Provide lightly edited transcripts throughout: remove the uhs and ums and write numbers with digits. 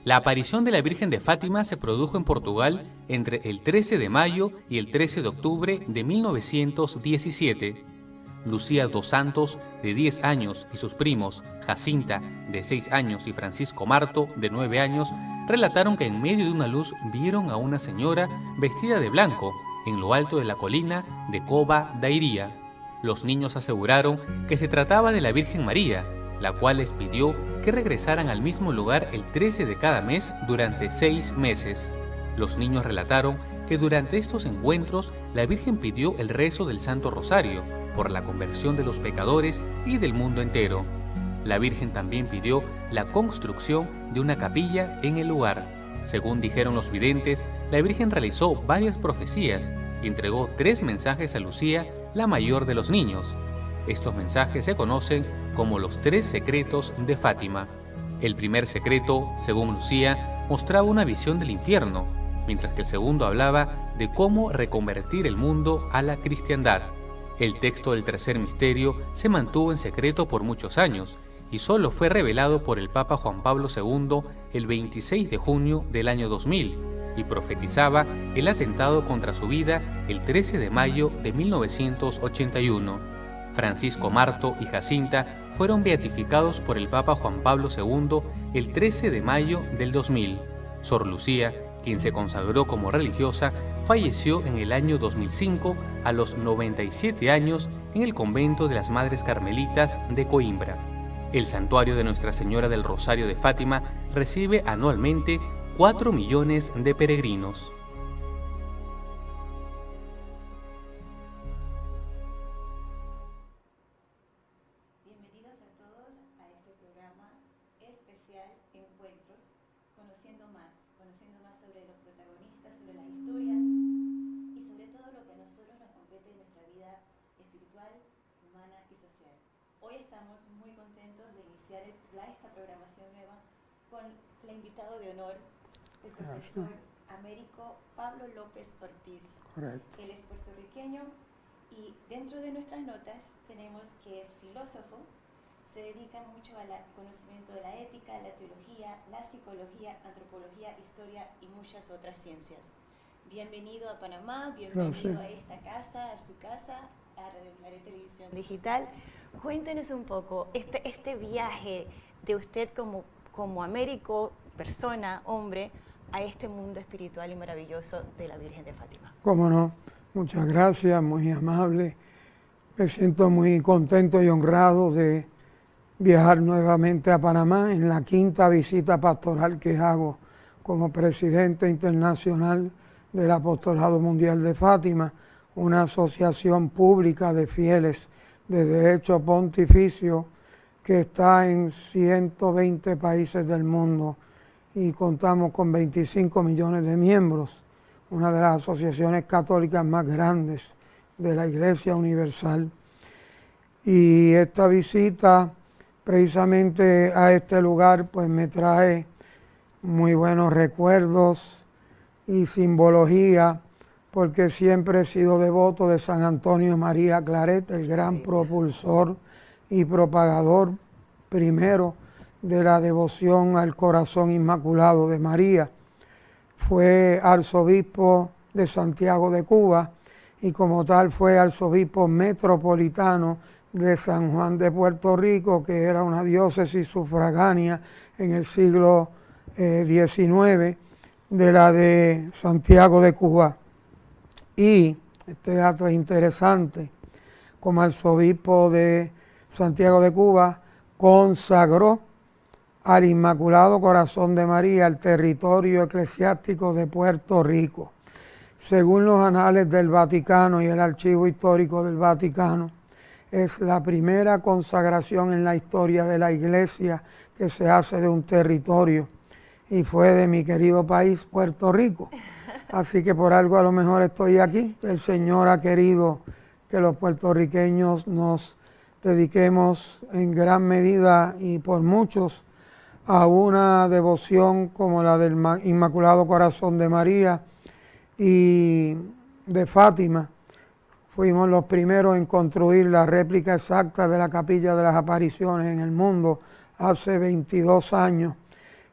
La aparición de la Virgen de Fátima se produjo en Portugal entre el 13 de mayo y el 13 de octubre de 1917. Lucía dos Santos, de 10 años, y sus primos, Jacinta, de 6 años, y Francisco Marto, de 9 años, relataron que en medio de una luz vieron a una señora vestida de blanco en lo alto de la colina de Cova da Iria. Los niños aseguraron que se trataba de la Virgen María, la cual les pidió que regresaran al mismo lugar el 13 de cada mes durante 6 meses. Los niños relataron que durante estos encuentros la Virgen pidió el rezo del Santo Rosario por la conversión de los pecadores y del mundo entero. La Virgen también pidió la construcción de una capilla en el lugar. Según dijeron los videntes, la Virgen realizó varias profecías y entregó 3 mensajes a Lucía, la mayor de los niños. Estos mensajes se conocen como los 3 secretos de Fátima. El primer secreto, según Lucía, mostraba una visión del infierno, mientras que el segundo hablaba de cómo reconvertir el mundo a la cristiandad. El texto del tercer misterio se mantuvo en secreto por muchos años y solo fue revelado por el Papa Juan Pablo II el 26 de junio del año 2000 y profetizaba el atentado contra su vida el 13 de mayo de 1981. Francisco Marto y Jacinta fueron beatificados por el Papa Juan Pablo II el 13 de mayo del 2000. Sor Lucía, quien se consagró como religiosa, falleció en el año 2005 a los 97 años en el convento de las Madres Carmelitas de Coimbra. El santuario de Nuestra Señora del Rosario de Fátima recibe anualmente 4 millones de peregrinos. Bienvenidos a todos a este programa especial Encuentros, conociendo más sobre los protagonistas, sobre las historias y sobre todo lo que a nosotros nos compete en nuestra vida espiritual, humana y social. Hoy estamos muy contentos de iniciar esta programación nueva con el invitado de honor, el profesor Américo Pablo López Ortiz. Correcto. Él es puertorriqueño y dentro de nuestras notas tenemos que es filósofo, se dedica mucho al conocimiento de la ética, la teología, la psicología, antropología, historia y muchas otras ciencias. Bienvenido a Panamá, bienvenido a esta casa, a su casa, a Radio Claret Televisión Digital. Cuéntenos un poco este viaje de usted como Américo, persona, hombre, a este mundo espiritual y maravilloso de la Virgen de Fátima. Cómo no, muchas gracias, muy amable. Me siento muy contento y honrado de viajar nuevamente a Panamá en la 5ª visita pastoral que hago como presidente internacional del Apostolado Mundial de Fátima, una asociación pública de fieles de derecho pontificio que está en 120 países del mundo y contamos con 25 millones de miembros, una de las asociaciones católicas más grandes de la Iglesia Universal. Y esta visita precisamente a este lugar pues me trae muy buenos recuerdos y simbología, porque siempre he sido devoto de San Antonio María Claret, el gran propulsor y propagador primero de la devoción al corazón inmaculado de María. Fue arzobispo de Santiago de Cuba y como tal fue arzobispo metropolitano de San Juan de Puerto Rico, que era una diócesis sufragánea en el siglo XIX de la de Santiago de Cuba. Y este dato es interesante, como arzobispo de Santiago de Cuba consagró al Inmaculado Corazón de María el territorio eclesiástico de Puerto Rico. Según los anales del Vaticano y el archivo histórico del Vaticano, es la primera consagración en la historia de la Iglesia que se hace de un territorio y fue de mi querido país, Puerto Rico. Así que por algo a lo mejor estoy aquí. El Señor ha querido que los puertorriqueños nos dediquemos en gran medida y por muchos a una devoción como la del Inmaculado Corazón de María y de Fátima. Fuimos los primeros en construir la réplica exacta de la Capilla de las Apariciones en el mundo hace 22 años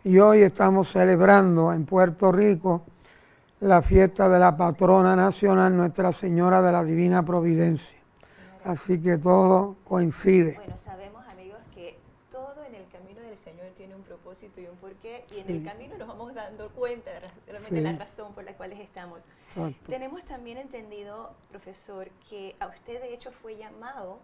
y hoy estamos celebrando en Puerto Rico la fiesta de la patrona nacional, Nuestra Señora de la Divina Providencia. Así que todo coincide. Bueno, sabemos, amigos, que todo en el camino del Señor tiene un propósito y un porqué, y en Sí. el camino nos vamos dando cuenta de realmente Sí. la razón por la cual estamos. Exacto. Tenemos también entendido, profesor, que a usted de hecho fue llamado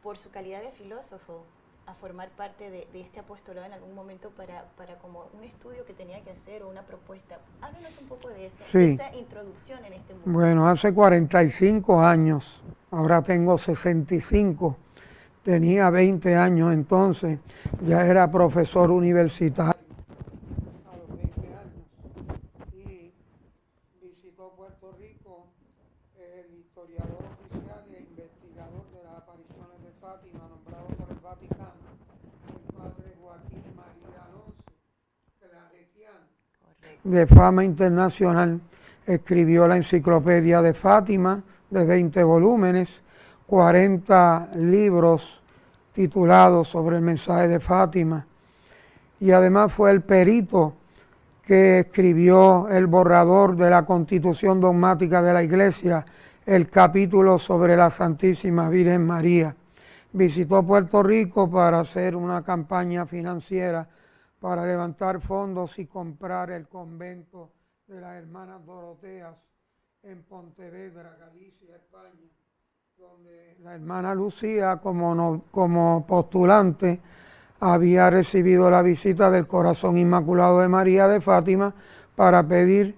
por su calidad de filósofo a formar parte de este apostolado en algún momento para como un estudio que tenía que hacer o una propuesta. Háblanos un poco de eso, Sí. de esa introducción en este mundo. Bueno, hace 45 años, ahora tengo 65, tenía 20 años entonces, ya era profesor universitario a los 20 años y visitó Puerto Rico el historiador oficial e investigador de las apariciones de Fátima, nombrado por el Vaticano, el padre Joaquín María Alonso Claretiano, de fama internacional. Escribió la enciclopedia de Fátima de 20 volúmenes, 40 libros titulados sobre el mensaje de Fátima, y además fue el perito que escribió el borrador de la Constitución Dogmática de la Iglesia, el capítulo sobre la Santísima Virgen María. Visitó Puerto Rico para hacer una campaña financiera para levantar fondos y comprar el convento de las hermanas Doroteas en Pontevedra, Galicia, España, donde la hermana Lucía, como postulante, había recibido la visita del Corazón Inmaculado de María de Fátima para pedir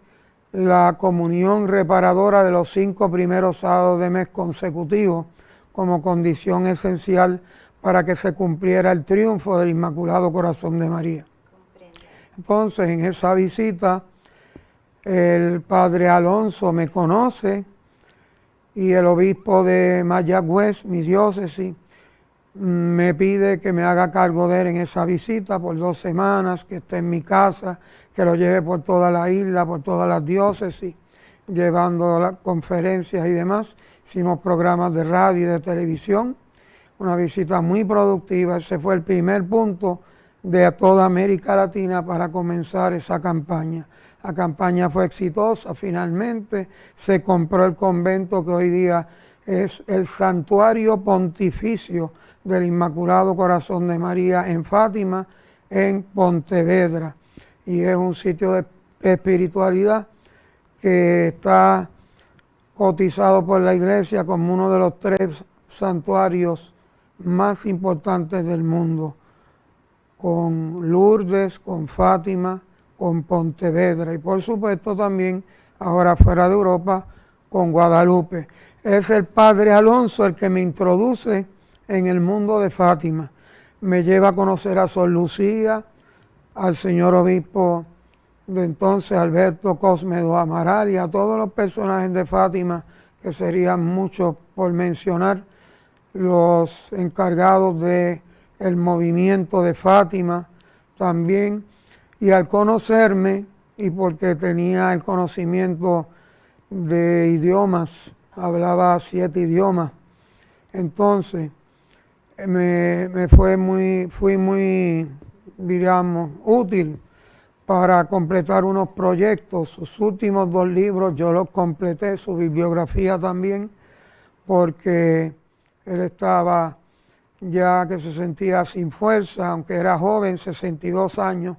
la comunión reparadora de los 5 primeros sábados de mes consecutivos como condición esencial para que se cumpliera el triunfo del Inmaculado Corazón de María. Entonces, en esa visita, el padre Alonso me conoce y el obispo de Mayagüez, mi diócesis, me pide que me haga cargo de él en esa visita por 2 semanas, que esté en mi casa, que lo lleve por toda la isla, por todas las diócesis, llevando las conferencias y demás. Hicimos programas de radio y de televisión, una visita muy productiva. Ese fue el primer punto de toda América Latina para comenzar esa campaña. La campaña fue exitosa, finalmente se compró el convento que hoy día es el Santuario Pontificio del Inmaculado Corazón de María en Fátima, en Pontevedra. Y es un sitio de espiritualidad que está cotizado por la Iglesia como uno de los 3 santuarios más importantes del mundo, con Lourdes, con Fátima, con Pontevedra y por supuesto también ahora fuera de Europa con Guadalupe. Es el padre Alonso el que me introduce en el mundo de Fátima. Me lleva a conocer a Sor Lucía, al señor obispo de entonces Alberto Cosmedo Amaral y a todos los personajes de Fátima, que serían muchos por mencionar, los encargados del movimiento de Fátima también. Y al conocerme, y porque tenía el conocimiento de idiomas, hablaba 7 idiomas, entonces fui muy, digamos, útil para completar unos proyectos. Sus últimos 2 libros yo los completé, su bibliografía también, porque él estaba ya que se sentía sin fuerza, aunque era joven, 62 años,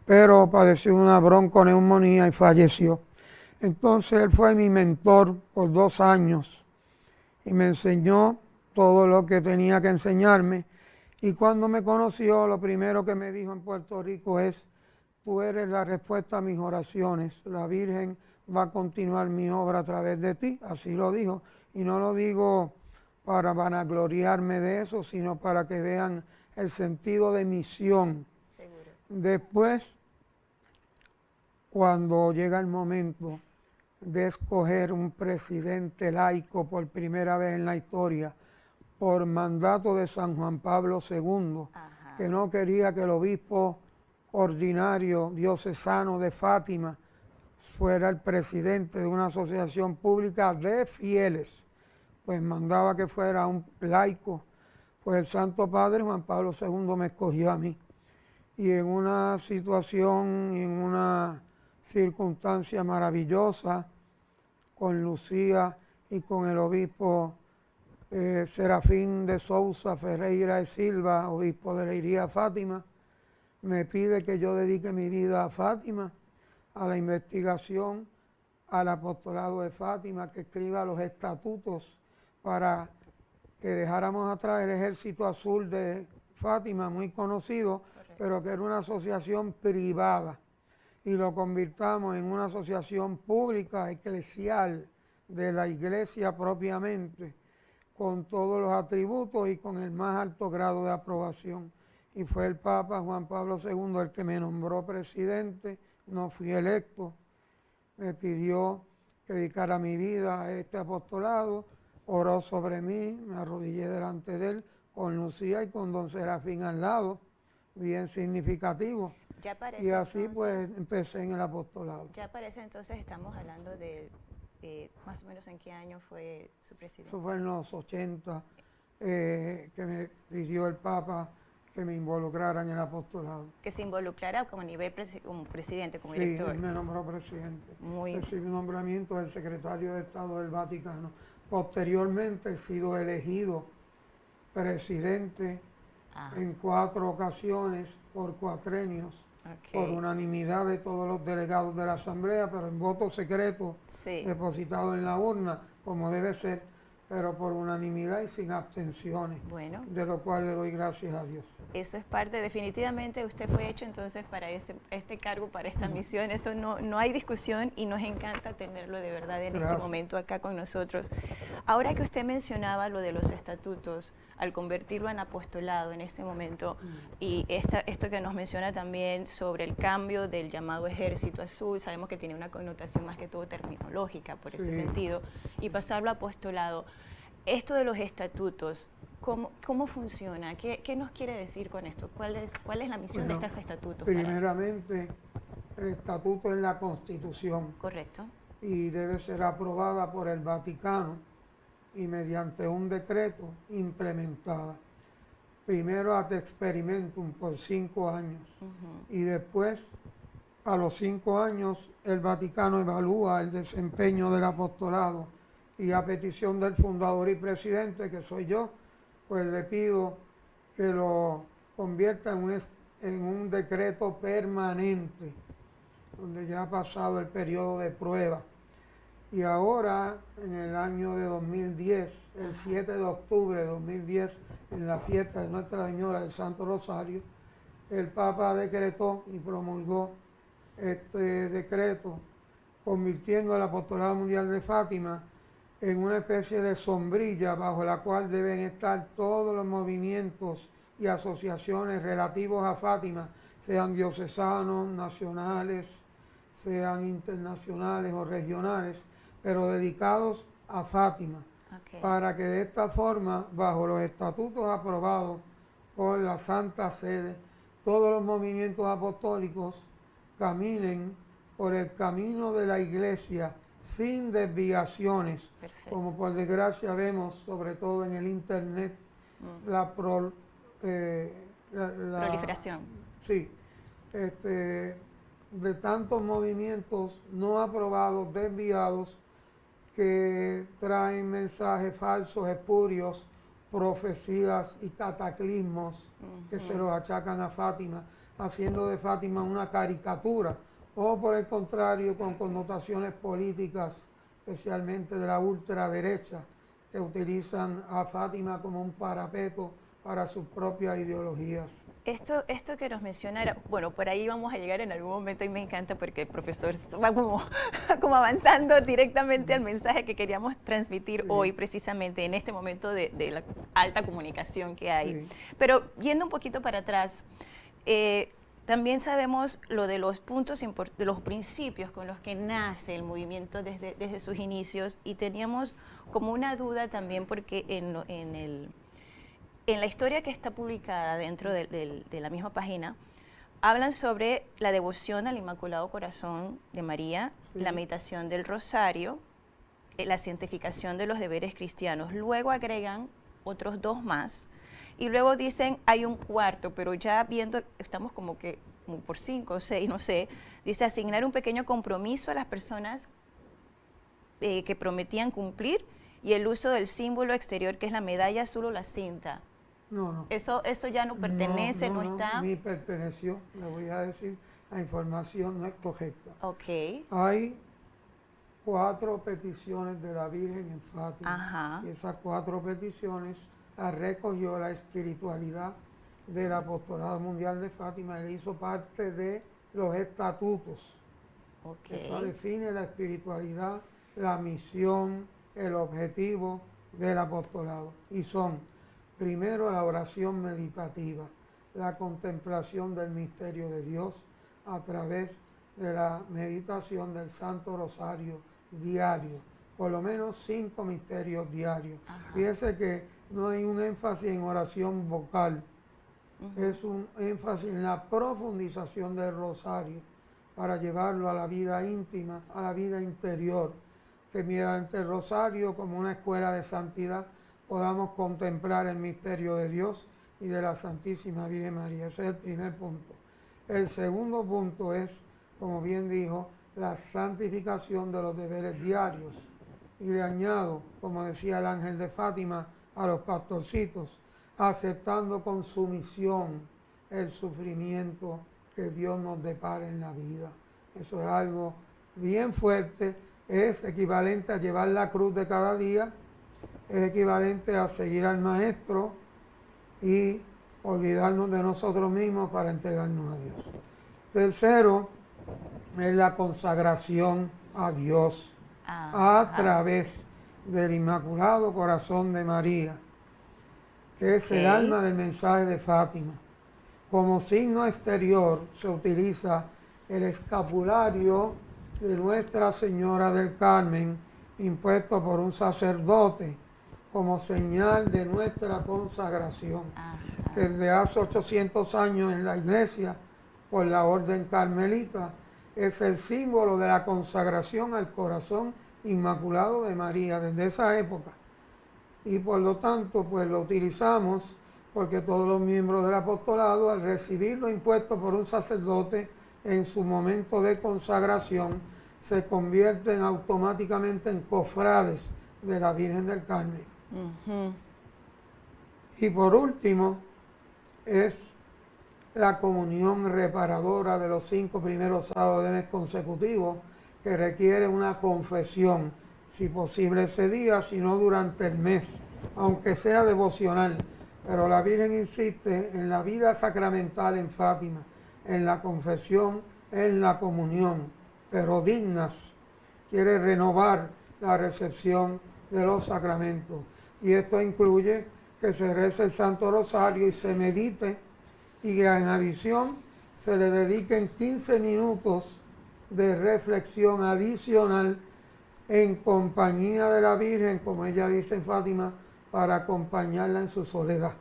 pero padeció una bronconeumonía y falleció. Entonces él fue mi mentor por 2 años y me enseñó todo lo que tenía que enseñarme. Y cuando me conoció, lo primero que me dijo en Puerto Rico es: tú eres la respuesta a mis oraciones, la Virgen va a continuar mi obra a través de ti. Así lo dijo, y no lo digo para vanagloriarme de eso, sino para que vean el sentido de misión. Seguro. Después, cuando llega el momento de escoger un presidente laico por primera vez en la historia, por mandato de San Juan Pablo II, Ajá. que no quería que el obispo ordinario diocesano de Fátima fuera el presidente de una asociación pública de fieles, pues mandaba que fuera un laico. Pues el Santo Padre Juan Pablo II me escogió a mí. y en una situación, en una circunstancia maravillosa, con Lucía y con el obispo Serafín de Sousa Ferreira de Silva, obispo de Leiría Fátima, me pide que yo dedique mi vida a Fátima, a la investigación, al apostolado de Fátima, que escriba los estatutos para que dejáramos atrás el Ejército Azul de Fátima, muy conocido, correcto, pero que era una asociación privada, y lo convirtamos en una asociación pública, eclesial, de la iglesia propiamente, con todos los atributos y con el más alto grado de aprobación. Y fue el Papa Juan Pablo II el que me nombró presidente, no fui electo, me pidió que dedicara mi vida a este apostolado, oró sobre mí, me arrodillé delante de él, con Lucía y con don Serafín al lado, bien significativo. Y así entonces, pues empecé en el apostolado. Ya parece entonces, estamos hablando de más o menos en qué año fue su presidente. Eso fue en los 80, que me pidió el Papa que me involucrara en el apostolado. Que se involucrara como a nivel como presidente, como sí, director. Sí, él me nombró presidente. Muy Recibí un nombramiento del secretario de Estado del Vaticano. Posteriormente he sido elegido presidente en 4 ocasiones por cuatrenios, por unanimidad de todos los delegados de la Asamblea, pero en voto secreto, depositado en la urna, como debe ser, pero por unanimidad y sin abstenciones, de lo cual le doy gracias a Dios. Eso es parte, definitivamente usted fue hecho entonces para este cargo, para esta misión, eso no hay discusión y nos encanta tenerlo de verdad en este momento acá con nosotros. Ahora que usted mencionaba lo de los estatutos, al convertirlo en apostolado en este momento, y esto que nos menciona también sobre el cambio del llamado Ejército Azul, sabemos que tiene una connotación más que todo terminológica por ese sentido, y pasarlo a apostolado. Esto de los estatutos, ¿cómo funciona? ¿Qué nos quiere decir con esto? ¿Cuál es la misión de estos estatutos? Primeramente, el estatuto es la Constitución. Correcto. Y debe ser aprobada por el Vaticano y mediante un decreto implementada. Primero ad experimentum por 5 años y después, a los 5 años, el Vaticano evalúa el desempeño del apostolado y a petición del fundador y presidente, que soy yo, pues le pido que lo convierta en un decreto permanente, donde ya ha pasado el periodo de prueba. Y ahora, en el año de 2010, el 7 de octubre de 2010, en la fiesta de Nuestra Señora del Santo Rosario, el Papa decretó y promulgó este decreto, convirtiendo el Apostolado Mundial de Fátima en una especie de sombrilla bajo la cual deben estar todos los movimientos y asociaciones relativos a Fátima, sean diocesanos, nacionales, sean internacionales o regionales, pero dedicados a Fátima, para que de esta forma, bajo los estatutos aprobados por la Santa Sede, todos los movimientos apostólicos caminen por el camino de la Iglesia sin desviaciones. Perfecto. Como por desgracia vemos, sobre todo en el Internet, la proliferación. Sí, de tantos movimientos no aprobados, desviados, que traen mensajes falsos, espurios, profecías y cataclismos que se los achacan a Fátima, haciendo de Fátima una caricatura, o por el contrario, con connotaciones políticas, especialmente de la ultraderecha, que utilizan a Fátima como un parapeto para sus propias ideologías. Esto que nos menciona era, bueno, por ahí vamos a llegar en algún momento y me encanta porque el profesor va como avanzando directamente al mensaje que queríamos transmitir hoy, precisamente en este momento de la alta comunicación que hay. Pero yendo un poquito para atrás, también sabemos lo de los puntos, de los principios con los que nace el movimiento desde sus inicios, y teníamos como una duda también porque en la historia que está publicada dentro de la misma página, hablan sobre la devoción al Inmaculado Corazón de María, la meditación del Rosario, la santificación de los deberes cristianos. Luego agregan otros 2 más, Y luego dicen, hay un cuarto, pero ya viendo, estamos como que como por 5 o 6, no sé, dice asignar un pequeño compromiso a las personas que prometían cumplir y el uso del símbolo exterior que es la medalla azul o la cinta. No, no. Eso ya no pertenece, no, está. Ni perteneció, le voy a decir, la información no es correcta. Ok. Hay 4 peticiones de la Virgen en Fátima. Ajá. Y esas 4 peticiones las recogió la espiritualidad del Apostolado Mundial de Fátima. Él hizo parte de los estatutos. Okay. Eso define la espiritualidad, la misión, el objetivo del apostolado. Y son, primero, la oración meditativa, la contemplación del misterio de Dios a través de la meditación del Santo Rosario diario, por lo menos 5 misterios diarios. Ajá. Fíjese que no hay un énfasis en oración vocal, es un énfasis en la profundización del rosario para llevarlo a la vida íntima, a la vida interior, que mediante el rosario como una escuela de santidad podamos contemplar el misterio de Dios y de la Santísima Virgen María. Ese es el primer punto. El segundo punto es, como bien dijo, la santificación de los deberes diarios. Y le añado, como decía el ángel de Fátima, a los pastorcitos, aceptando con sumisión el sufrimiento que Dios nos depara en la vida. Eso es algo bien fuerte, es equivalente a llevar la cruz de cada día, es equivalente a seguir al Maestro y olvidarnos de nosotros mismos para entregarnos a Dios. Tercero, es la consagración a Dios a través del Inmaculado Corazón de María, que es el alma del mensaje de Fátima. Como signo exterior se utiliza el escapulario de Nuestra Señora del Carmen, impuesto por un sacerdote, como señal de nuestra consagración. Desde hace 800 años en la Iglesia, por la Orden Carmelita, es el símbolo de la consagración al corazón inmaculado de María, desde esa época. Y por lo tanto, pues lo utilizamos porque todos los miembros del apostolado, al recibirlo impuesto por un sacerdote en su momento de consagración, se convierten automáticamente en cofrades de la Virgen del Carmen. Y por último, es la comunión reparadora de los 5 primeros sábados de mes consecutivos, que requiere una confesión, si posible ese día, si no durante el mes, aunque sea devocional. Pero la Virgen insiste en la vida sacramental en Fátima, en la confesión, en la comunión, pero dignas. Quiere renovar la recepción de los sacramentos. Y esto incluye que se rece el Santo Rosario y se medite, y que en adición se le dediquen 15 minutos de reflexión adicional en compañía de la Virgen, como ella dice en Fátima, para acompañarla en su soledad.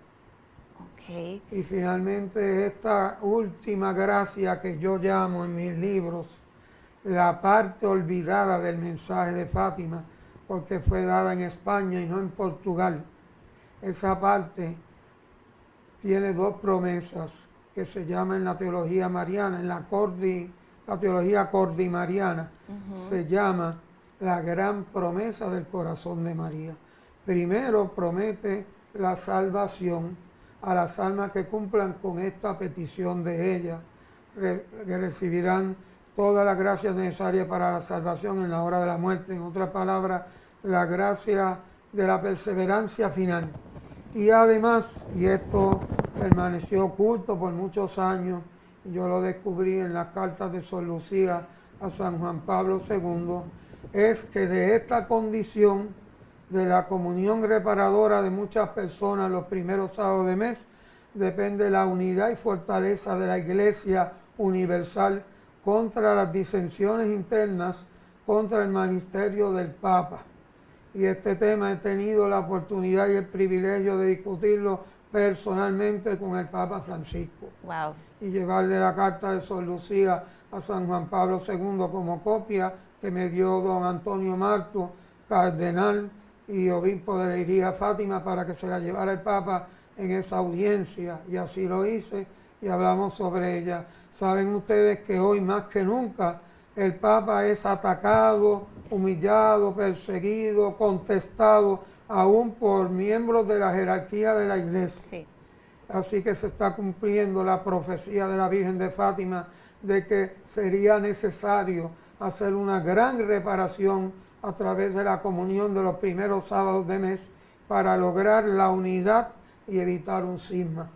Okay. Y finalmente esta última gracia que yo llamo en mis libros la parte olvidada del mensaje de Fátima, porque fue dada en España y no en Portugal. Esa parte tiene 2 promesas que se llaman en la teología mariana, en la teología cordimariana, se llama la gran promesa del corazón de María. Primero promete la salvación a las almas que cumplan con esta petición de ella, que recibirán todas las gracias necesarias para la salvación en la hora de la muerte. En otras palabras, la gracia de la perseverancia final. Y además, y esto permaneció oculto por muchos años, yo lo descubrí en las cartas de Sor Lucía a San Juan Pablo II, es que de esta condición de la comunión reparadora de muchas personas los primeros sábados de mes, depende la unidad y fortaleza de la Iglesia universal contra las disensiones internas, contra el magisterio del Papa. Y este tema he tenido la oportunidad y el privilegio de discutirlo personalmente con el Papa Francisco. Wow. Y llevarle la carta de Sor Lucía a San Juan Pablo II como copia que me dio don Antonio Marto, cardenal y obispo de la Iría Fátima, para que se la llevara el Papa en esa audiencia, y así lo hice y hablamos sobre ella. Saben ustedes que hoy más que nunca el Papa es atacado, humillado, perseguido, contestado, aún por miembros de la jerarquía de la Iglesia. Sí. Así que se está cumpliendo la profecía de la Virgen de Fátima de que sería necesario hacer una gran reparación a través de la comunión de los primeros sábados de mes para lograr la unidad y evitar un cisma.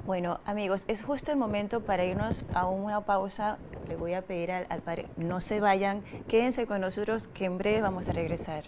Bueno, amigos, es justo el momento para irnos a una pausa. Le voy a pedir al padre, no se vayan, quédense con nosotros que en breve vamos a regresar.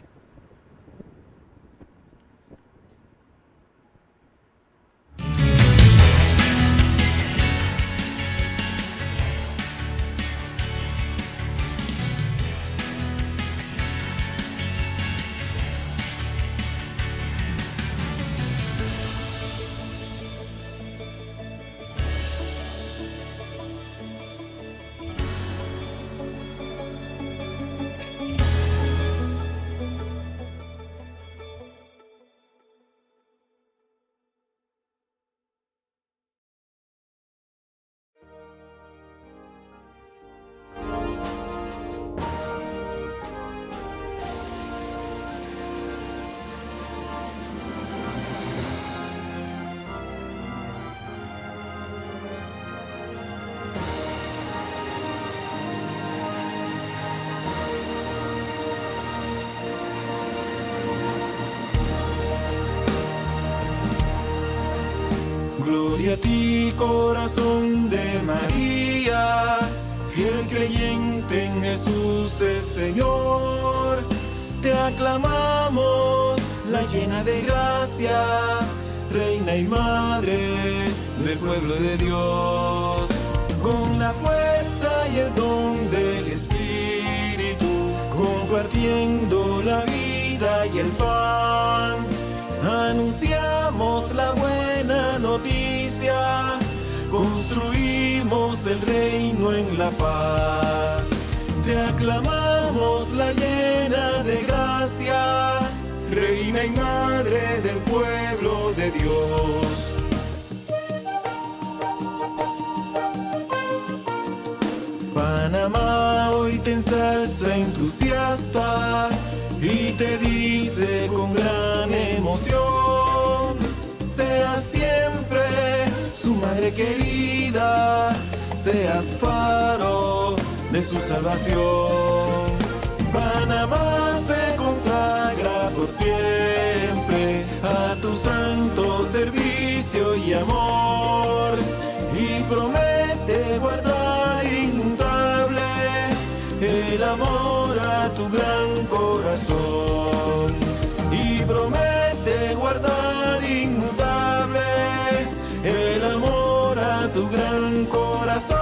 Gloria a ti, corazón de María, fiel creyente en Jesús el Señor. Te aclamamos, la llena de gracia, Reina y Madre del pueblo de Dios. Con la fuerza y el don del Espíritu, compartiendo la vida y el pan, anunciamos la buena noticia, construimos el reino en la paz. Te aclamamos, la llena de gracia, Reina y Madre del pueblo de Dios. Panamá hoy te ensalza entusiasta y te dice con gran emoción: seas siempre su madre querida, seas faro de su salvación. Panamá se consagra por siempre a tu santo servicio y amor, y promete guardar inmutable el amor a tu gran corazón, y promete guardar inmutable el amor a tu gran corazón.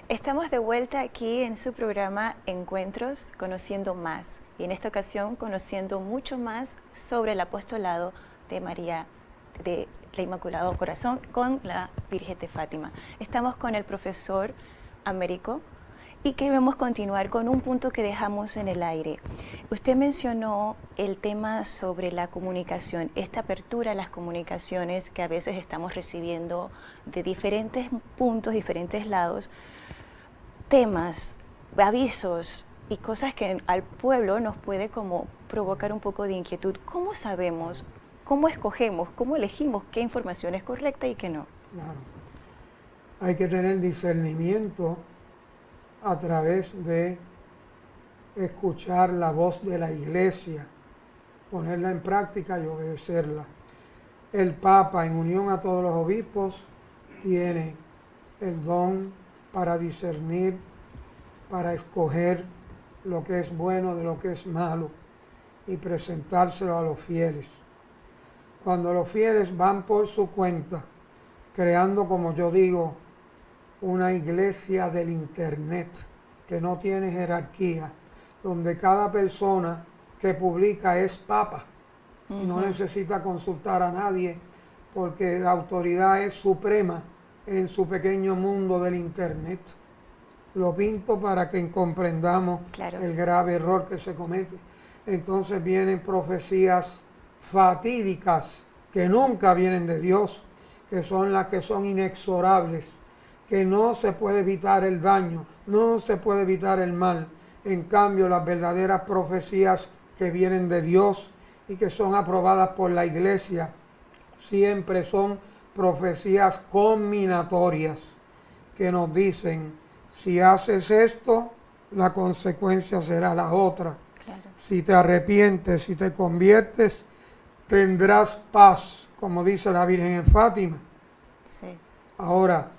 Estamos de vuelta aquí en su programa Encuentros, Conociendo Más, y en esta ocasión conociendo mucho más sobre el apostolado de María de la Inmaculado Corazón con la Virgen de Fátima. Estamos con el profesor Américo y queremos continuar con un punto que dejamos en el aire. Usted mencionó el tema sobre la comunicación, esta apertura a las comunicaciones que a veces estamos recibiendo de diferentes puntos, diferentes lados, temas, avisos y cosas que al pueblo nos puede como provocar un poco de inquietud. ¿Cómo sabemos, cómo escogemos, cómo elegimos qué información es correcta y qué no? Claro. Hay que tener discernimiento a través de escuchar la voz de la Iglesia, ponerla en práctica y obedecerla. El Papa, en unión a todos los obispos, tiene el don para discernir, para escoger lo que es bueno de lo que es malo y presentárselo a los fieles. Cuando los fieles van por su cuenta, creando, como yo digo, una iglesia del internet que no tiene jerarquía, donde cada persona que publica es papa y no necesita consultar a nadie porque la autoridad es suprema en su pequeño mundo del internet. Lo pinto para que comprendamos el grave error que se comete. Entonces vienen profecías fatídicas que nunca vienen de Dios, que son las que son inexorables, que no se puede evitar el daño, no se puede evitar el mal. En cambio, las verdaderas profecías que vienen de Dios y que son aprobadas por la iglesia, siempre son profecías combinatorias que nos dicen, si haces esto, la consecuencia será la otra. Claro. Si te arrepientes, si te conviertes, tendrás paz, como dice la Virgen en Fátima. Sí. Ahora,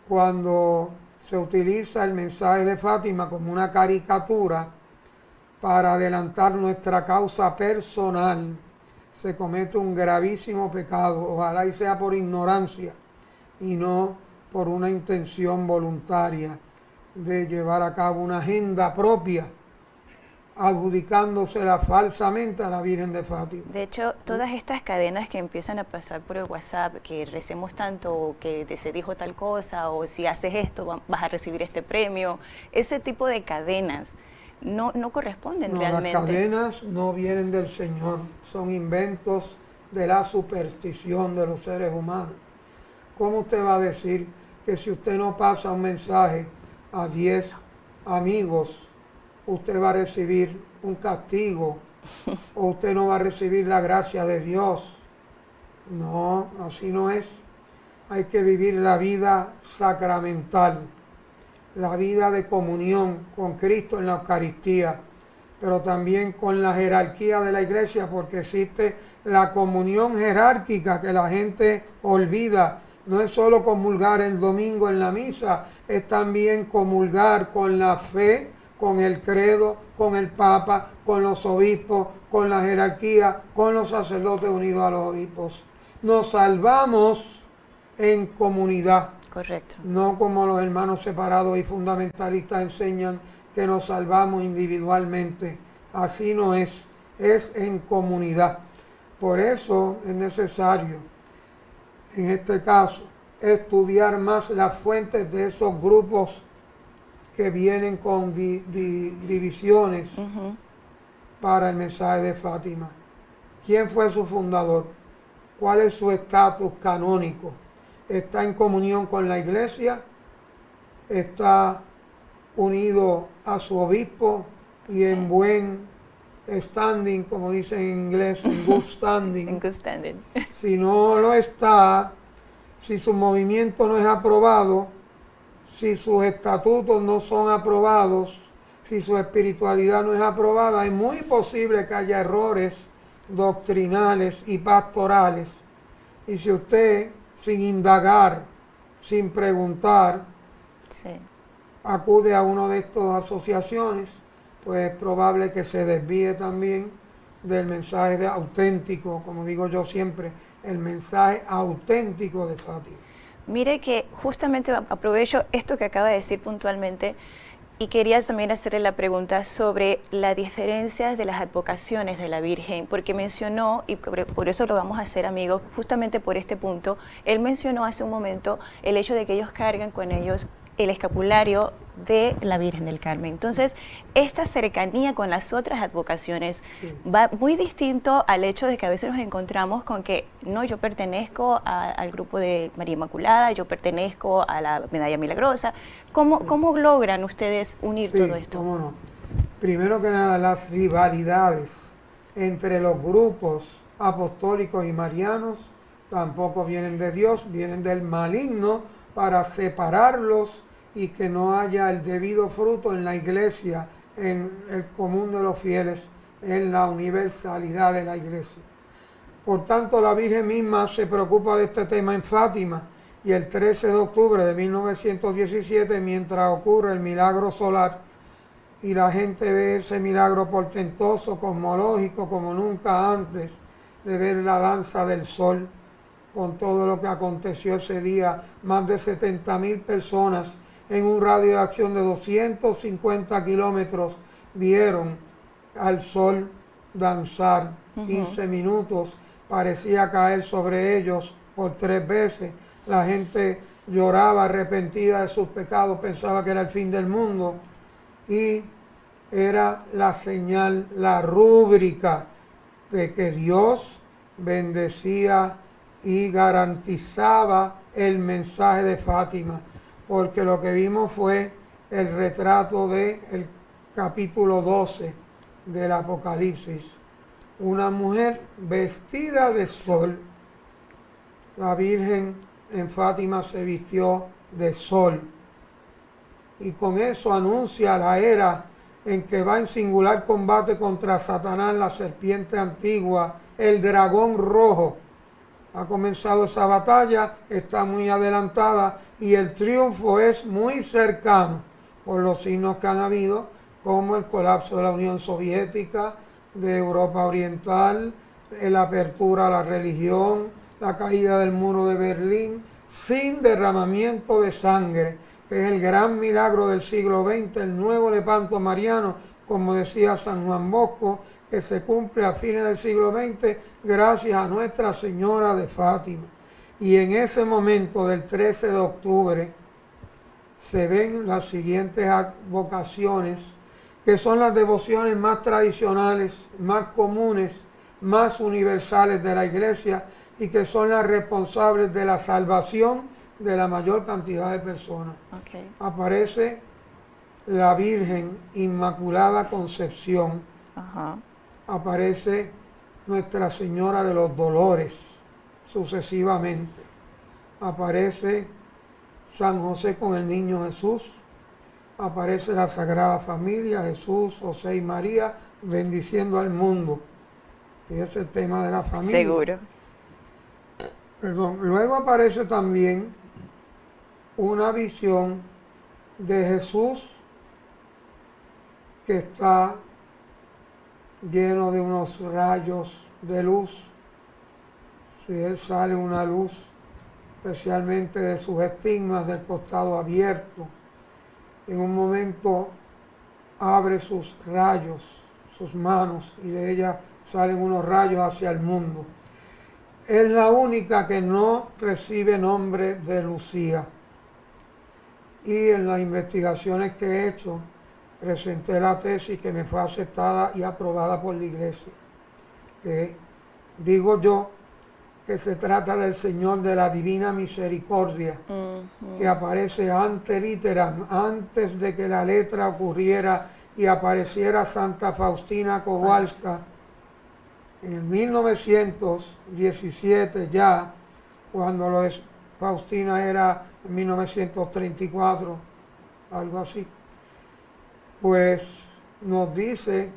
cuando se utiliza el mensaje de Fátima como una caricatura para adelantar nuestra causa personal, se comete un gravísimo pecado. Ojalá y sea por ignorancia y no por una intención voluntaria de llevar a cabo una agenda propia, adjudicándosela falsamente a la Virgen de Fátima. De hecho, todas estas cadenas que empiezan a pasar por el WhatsApp, que recemos tanto, o que se dijo tal cosa, o si haces esto vas a recibir este premio, ese tipo de cadenas no corresponden realmente. Las cadenas no vienen del Señor, son inventos de la superstición de los seres humanos. ¿Cómo usted va a decir que si usted no pasa un mensaje a 10 amigos, usted va a recibir un castigo o usted no va a recibir la gracia de Dios? No, así no es. Hay que vivir la vida sacramental, la vida de comunión con Cristo en la Eucaristía, pero también con la jerarquía de la iglesia, porque existe la comunión jerárquica que la gente olvida. No es solo comulgar el domingo en la misa, es también comulgar con la fe, con el credo, con el Papa, con los obispos, con la jerarquía, con los sacerdotes unidos a los obispos. Nos salvamos en comunidad. Correcto. No como los hermanos separados y fundamentalistas enseñan que nos salvamos individualmente. Así no es en comunidad. Por eso es necesario, en este caso, estudiar más las fuentes de esos grupos que vienen con divisiones para el mensaje de Fátima. ¿Quién fue su fundador? ¿Cuál es su estatus canónico? ¿Está en comunión con la iglesia? ¿Está unido a su obispo y en buen standing, como dicen en inglés, en good standing? En good standing. Si no lo está, si su movimiento no es aprobado, si sus estatutos no son aprobados, si su espiritualidad no es aprobada, es muy posible que haya errores doctrinales y pastorales. Y si usted, sin indagar, sin preguntar, acude a una de estas asociaciones, pues es probable que se desvíe también del mensaje auténtico, como digo yo siempre, el mensaje auténtico de Fátima. Mire que justamente aprovecho esto que acaba de decir puntualmente y quería también hacerle la pregunta sobre las diferencias de las advocaciones de la Virgen, porque mencionó, y por eso lo vamos a hacer amigos, justamente por este punto, él mencionó hace un momento el hecho de que ellos cargan con ellos el escapulario de la Virgen del Carmen. Entonces, esta cercanía con las otras advocaciones va muy distinto al hecho de que a veces nos encontramos con que, no, yo pertenezco al grupo de María Inmaculada, yo pertenezco a la Medalla Milagrosa. ¿Cómo logran ustedes unir todo esto? Cómo no. Primero que nada, las rivalidades entre los grupos apostólicos y marianos tampoco vienen de Dios, vienen del maligno para separarlos y que no haya el debido fruto en la iglesia, en el común de los fieles, en la universalidad de la iglesia. Por tanto, la Virgen misma se preocupa de este tema en Fátima, y el 13 de octubre de 1917, mientras ocurre el milagro solar, y la gente ve ese milagro portentoso, cosmológico, como nunca antes de ver la danza del sol, con todo lo que aconteció ese día. Más de 70,000 personas en un radio de acción de 250 kilómetros vieron al sol danzar 15 minutos, parecía caer sobre ellos por 3 veces. La gente lloraba arrepentida de sus pecados, pensaba que era el fin del mundo, y era la señal, la rúbrica de que Dios bendecía y garantizaba el mensaje de Fátima, porque lo que vimos fue el retrato del capítulo 12 del Apocalipsis. Una mujer vestida de sol. La Virgen en Fátima se vistió de sol, y con eso anuncia la era en que va en singular combate contra Satanás, la serpiente antigua, el dragón rojo. Ha comenzado esa batalla, está muy adelantada y el triunfo es muy cercano por los signos que han habido, como el colapso de la Unión Soviética, de Europa Oriental, la apertura a la religión, la caída del muro de Berlín, sin derramamiento de sangre, que es el gran milagro del siglo XX, el nuevo lepanto mariano, como decía San Juan Bosco, que se cumple a fines del siglo XX gracias a Nuestra Señora de Fátima. Y en ese momento del 13 de octubre se ven las siguientes advocaciones, que son las devociones más tradicionales, más comunes, más universales de la Iglesia, y que son las responsables de la salvación de la mayor cantidad de personas. Okay. Aparece la Virgen Inmaculada Concepción, aparece Nuestra Señora de los Dolores, sucesivamente. Aparece San José con el Niño Jesús, aparece la Sagrada Familia, Jesús, José y María, bendiciendo al mundo. Y es el tema de la familia. Seguro. Perdón. Luego aparece también una visión de Jesús que está lleno de unos rayos de luz. Si él sale una luz, especialmente de sus estigmas del costado abierto. En un momento abre sus rayos, sus manos, y de ella salen unos rayos hacia el mundo. Es la única que no recibe nombre de Lucía. Y en las investigaciones que he hecho, presenté la tesis que me fue aceptada y aprobada por la Iglesia. Que digo yo que se trata del Señor de la Divina Misericordia, que aparece ante literam, antes de que la letra ocurriera y apareciera Santa Faustina Kowalska. En el 1917 ya, cuando lo de Faustina era en 1934, algo así, pues nos dice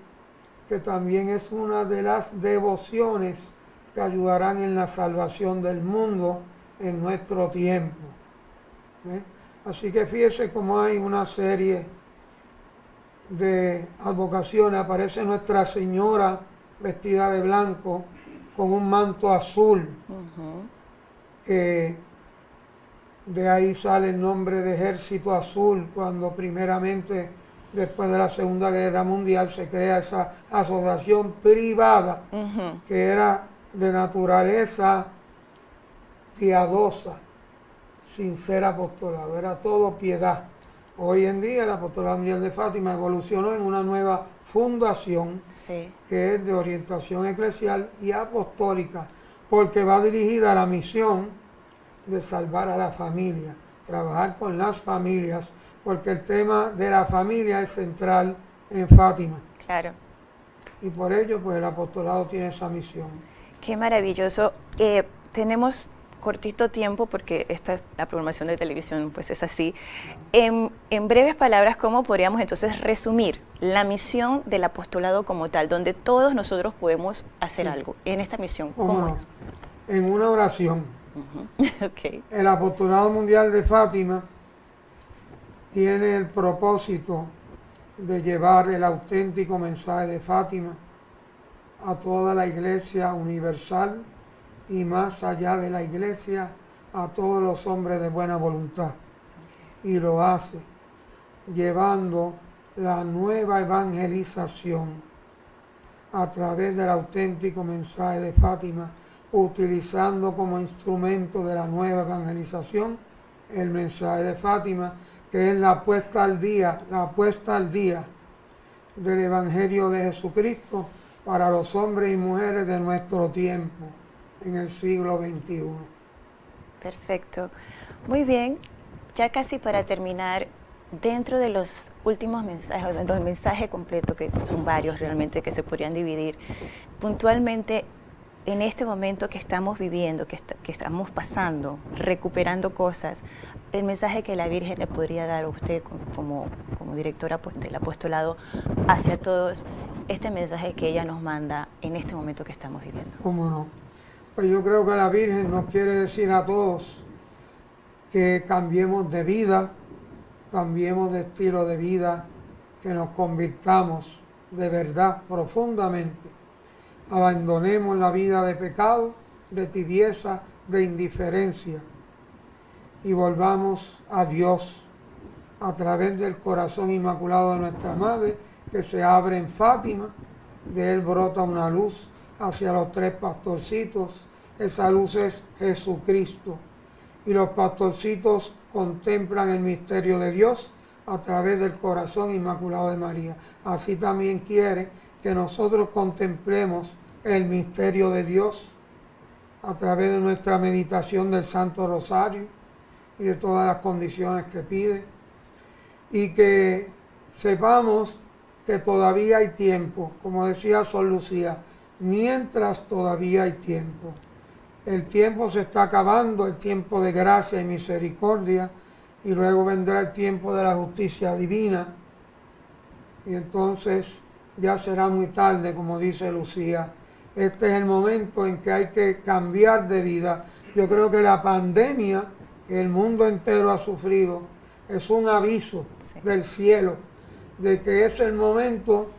que también es una de las devociones que ayudarán en la salvación del mundo en nuestro tiempo. Así que fíjese cómo hay una serie de advocaciones. Aparece Nuestra Señora vestida de blanco con un manto azul, que de ahí sale el nombre de Ejército Azul, cuando primeramente después de la Segunda Guerra Mundial se crea esa asociación privada que era de naturaleza piadosa, sin ser apostolado, era todo piedad. Hoy en día el Apostolado Mundial de Fátima evolucionó en una nueva fundación que es de orientación eclesial y apostólica, porque va dirigida a la misión de salvar a la familia, trabajar con las familias, porque el tema de la familia es central en Fátima. Claro. Y por ello, pues el apostolado tiene esa misión. Qué maravilloso. Tenemos cortito tiempo porque esta es la programación de televisión, pues es así. En breves palabras, ¿cómo podríamos entonces resumir la misión del apostolado como tal, donde todos nosotros podemos hacer algo en esta misión? ¿Cómo es? En una oración. Okay. El Apostolado Mundial de Fátima tiene el propósito de llevar el auténtico mensaje de Fátima a toda la Iglesia universal y más allá de la Iglesia, a todos los hombres de buena voluntad. Y lo hace llevando la nueva evangelización a través del auténtico mensaje de Fátima, utilizando como instrumento de la nueva evangelización el mensaje de Fátima, que es la puesta al día del Evangelio de Jesucristo para los hombres y mujeres de nuestro tiempo, en el siglo XXI. Perfecto. Muy bien, ya casi para terminar, dentro de los últimos mensajes, de los mensajes completos, que son varios realmente que se podrían dividir, puntualmente en este momento que estamos viviendo, que estamos pasando, recuperando cosas, el mensaje que la Virgen le podría dar a usted como directora del apostolado hacia todos, este mensaje que ella nos manda en este momento que estamos viviendo. ¿Cómo no? Pues yo creo que la Virgen nos quiere decir a todos que cambiemos de vida, cambiemos de estilo de vida, que nos convirtamos de verdad profundamente. Abandonemos la vida de pecado, de tibieza, de indiferencia y volvamos a Dios a través del corazón inmaculado de nuestra Madre, que se abre en Fátima. De él brota una luz hacia los tres pastorcitos. Esa luz es Jesucristo. Y los pastorcitos contemplan el misterio de Dios a través del corazón inmaculado de María. Así también quiere que nosotros contemplemos el misterio de Dios a través de nuestra meditación del Santo Rosario y de todas las condiciones que pide, y que sepamos que todavía hay tiempo, como decía Sor Lucía, mientras todavía hay tiempo. El tiempo se está acabando, el tiempo de gracia y misericordia, y luego vendrá el tiempo de la justicia divina, y entonces ya será muy tarde, como dice Lucía. Este es el momento en que hay que cambiar de vida. Yo creo que la pandemia que el mundo entero ha sufrido es un aviso del cielo de que es el momento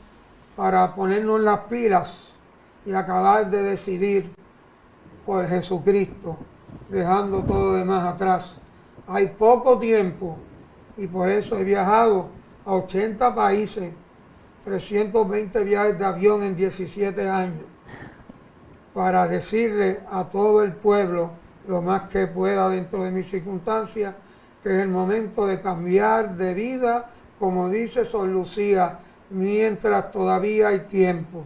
para ponernos las pilas y acabar de decidir por Jesucristo, dejando todo lo demás atrás. Hay poco tiempo y por eso he viajado a 80 países, 320 viajes de avión en 17 años, para decirle a todo el pueblo, lo más que pueda dentro de mis circunstancias, que es el momento de cambiar de vida, como dice Sor Lucía, mientras todavía hay tiempo.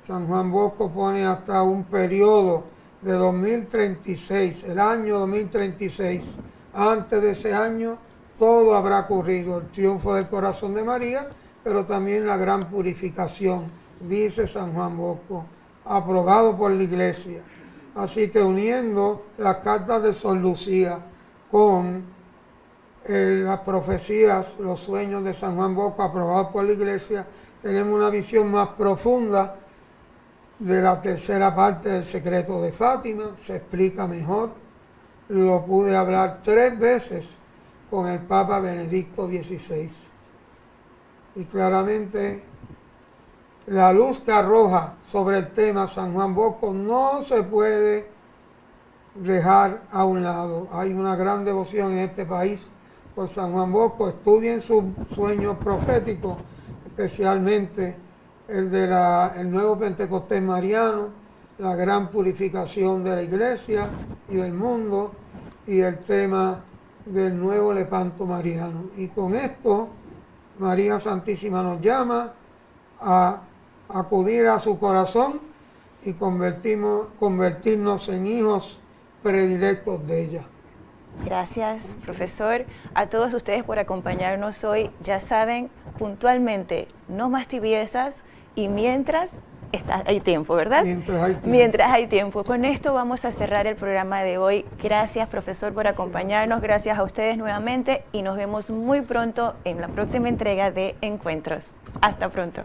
San Juan Bosco pone hasta un periodo de 2036, el año 2036. Antes de ese año todo habrá ocurrido, el triunfo del corazón de María, pero también la gran purificación, dice San Juan Bosco, aprobado por la Iglesia. Así que uniendo las cartas de Sor Lucía con las profecías, los sueños de San Juan Bosco aprobados por la Iglesia, tenemos una visión más profunda de la tercera parte del secreto de Fátima. Se explica mejor. Lo pude hablar 3 veces con el Papa Benedicto XVI. Y claramente la luz que arroja sobre el tema San Juan Bosco no se puede dejar a un lado. Hay una gran devoción en este país por San Juan Bosco. Estudien sus sueños proféticos, especialmente el nuevo Pentecostés mariano, la gran purificación de la Iglesia y del mundo, y el tema del nuevo lepanto mariano. Y con esto, María Santísima nos llama a acudir a su corazón y convertirnos en hijos predilectos de ella. Gracias, profesor. A todos ustedes por acompañarnos hoy. Ya saben, puntualmente, no más tibiezas y mientras hay tiempo, ¿verdad? Mientras hay tiempo. Con esto vamos a cerrar el programa de hoy. Gracias, profesor, por acompañarnos. Gracias a ustedes nuevamente y nos vemos muy pronto en la próxima entrega de Encuentros. Hasta pronto.